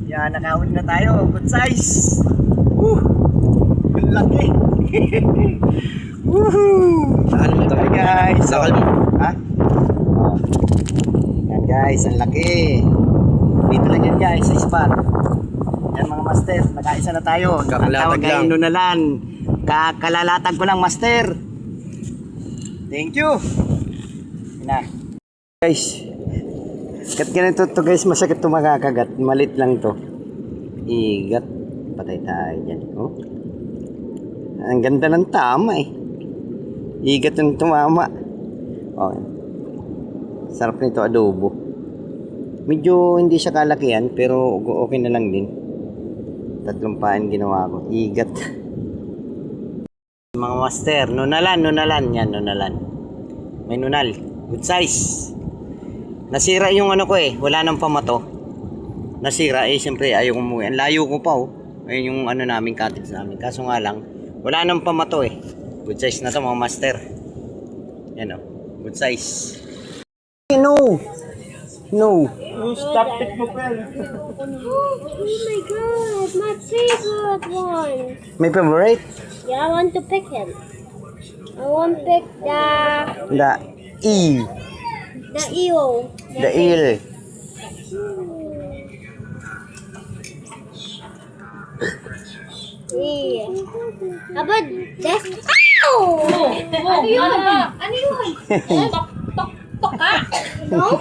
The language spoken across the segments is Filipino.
Yan, nakahuli na tayo. Good size. Ang laki. Woohoo! Saan mo tayo Guys. Lakal mo. Ha? Oh. Yan guys, ang laki. Dito lang yan guys, sa spot. Yan mga master, nakaisa na tayo. Ang tawag ay nunalan. Kalalatag ko lang master. Thank you. Na. Guys. Kat ganito to guys, masakit to makakagat. Malit lang to. Igat. Patay tayo dyan. Oh. Ang ganda ng tama eh. Igat yung tumama. Okay. Sarap nito adobo. Medyo hindi siya kalakihan pero okay na lang din. 3 pain ginawa ko. Igat. Mga master, nunalan. Yan, nunalan. May nunal. Good size. Nasira yung ano ko eh. Wala nang pamato. Nasira eh. Siyempre ayaw ko umuwi. Ang layo ko pa oh. Ayun yung ano namin, cottage namin. Kaso nga lang, wala nang pamato eh. Good size na to mga master. Yan oh. Good size. No. Stop it mo pa. Oh my god, my favorite one. May favorite? Yeah, I want to pick him. I want to pick The eel. the eel. The eel. Yeah. How about this? Ow! Ano yun? Ano yun? Tok ka? No?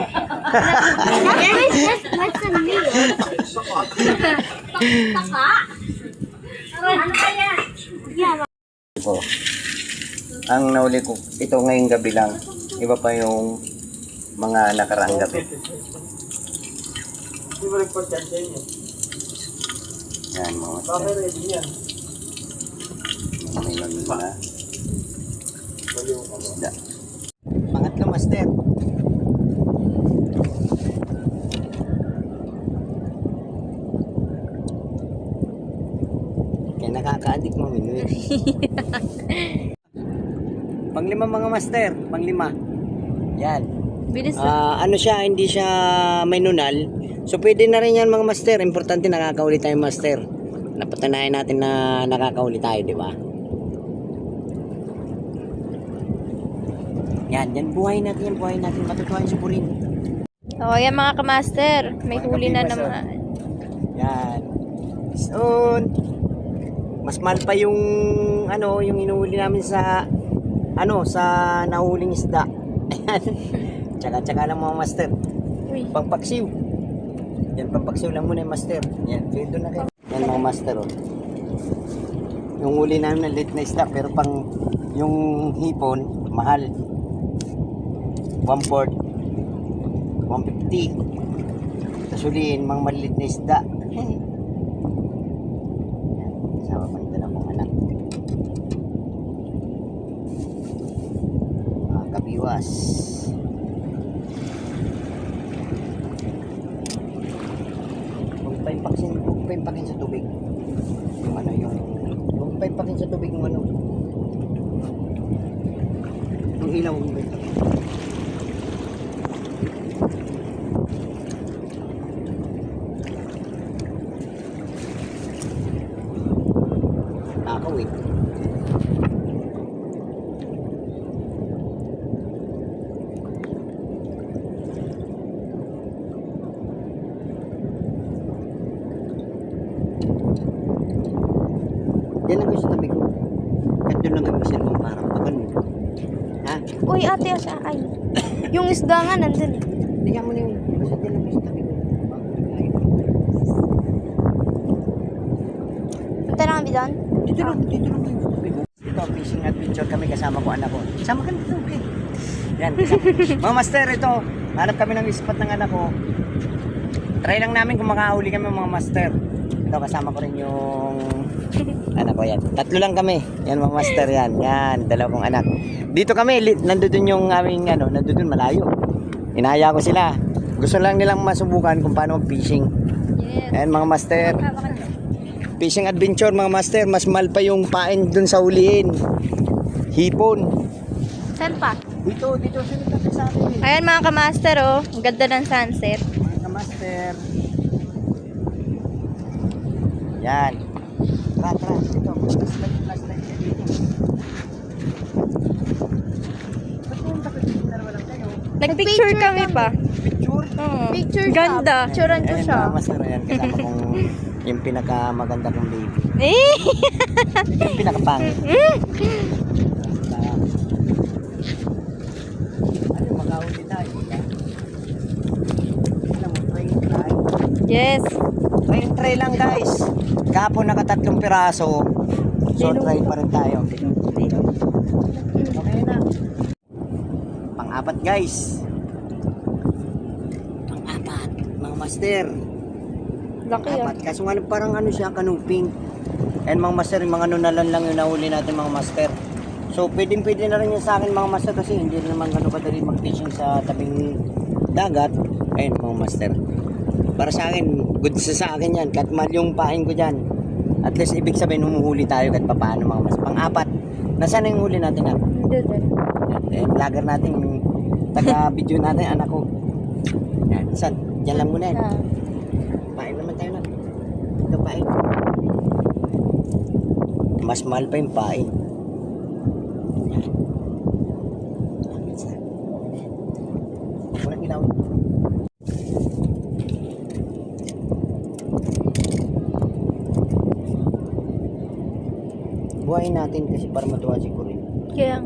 What's a meal? Tok ka? Ano kaya? Yeah. Ito. Ang nauli ko, ito ngayong gabi lang. Iba pa yung mga nakaraang gabi. Hindi mo nagpagkat sa inyo. Yan mga Bakit master. ready yan? May mamila na. Baliw ka ba? Da. Pangatlo master. Kaya nakaka-addict mo minuwi. Panglima mga master, panglima. Yan. Bilis Ano siya, hindi siya may nunal. So pwede na rin yan mga master. Importante nakakauli tayo master. Napatunayan natin na nakakauli tayo, di ba? Yan, buhayin natin. Matutuwa yung supurin. Oh, yan mga kamaster. May Mga huli na kapiwas, naman. Yan. Soon. Mas mahal pa yung ano, yung inuuli namin sa sa nahuling isda. Ayan. Tsaka lang mga master. Uy. Pangpaksiw. Yan, pangpaksiw lang muna yung master. Yan, dito na kayo. Yan mga master, oh. Yung uli namin na late na isda, pero pang yung hipon, mahal. 1/4. 150. Tapos uliin, mga maliit na isda. Yan, kasama pa nito na pong anak. Mga kabiwas. Huwag pa impakin sa tubig. Yung ano, huwag pa impakin sa tubig yung ano. Yung ilaw, huwag pa impakin. Takaw eh. Yan lang sa tabi ko. Kahit doon lang kami sa cellphone para pakan mo. Ha? Uy, ate, sa ay. Yung isda nga nandun. Tingnan mo na yun. Basta yan lang sa tabi ko. Punta na kami doon. Dito lang kayo sa tabi ko. Ito, fishing adventure kami kasama ko anak ko. Sama ka dito, okay? Yan, kasama. Mga master, ito. Hanap kami ng spot ng anak ko. Try lang namin kung makahuli kami mga master. Ito, kasama ko rin yung anak ko yan. 3 lang kami. Yan mga master yan. Yan, 2 kong anak. Dito kami, nandun yung aming nandun malayo. Inaya ko sila. Gusto lang nilang masubukan kung paano fishing. Yes. Ayan mga master. Fishing adventure mga master. Mas mahal pa yung pain dun sa huliin. Hipon. Saan pa? Dito sila sa atin. Ayan mga kamaster, oh. Ang ganda ng sunset. Mga master. Yan. Tara. Dito. Flashlight siya dito. Ba't yung dalawa lang kayo? Nagpicture kami pa. Picture? Oo. Picture Ganda. Picturean ko Ayun, siya. mga master, yan. Kasama kong yung pinakamaganda kong baby. Eh! Yung pinakapangit. Ano, makahuli tayo. Alam mo, try. Yes. Try lang guys. Kahapon nakatatlong piraso. So try pa rin tayo. Okay na. Pang-apat guys. Pang-apat. Mga master. Laki ah. Apat. Kaso nga parang ano siya, kanuping. And mga master, yung mga nunalan lang yung nahuli natin mga master. So pwede na rin yun sa akin mga master kasi hindi rin naman gano'n kadali mag-fishing sa tabing dagat. Ayun mga master. Para sa akin, good sa akin yan. Kahit mahal yung pain ko dyan. At least ibig sabihin humuhuli tayo kahit papaano mga master. Pang-apat. Nasaan na yung huli natin na? Vlogger natin, yung taga-video natin, anak ko. Yan, saan? Diyan lang muna yan. Pain naman tayo na. Ito pain. Mas mahal pa yung pain. Yan. Walang ilaw. Buhayin natin kasi para matuwa si Corinne. Kaya,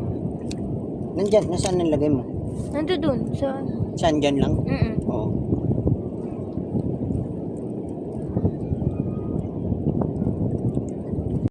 Nandyan, nasaan nilagay mo? nando dun sa... Saan dyan lang? Mm-mm. Oo.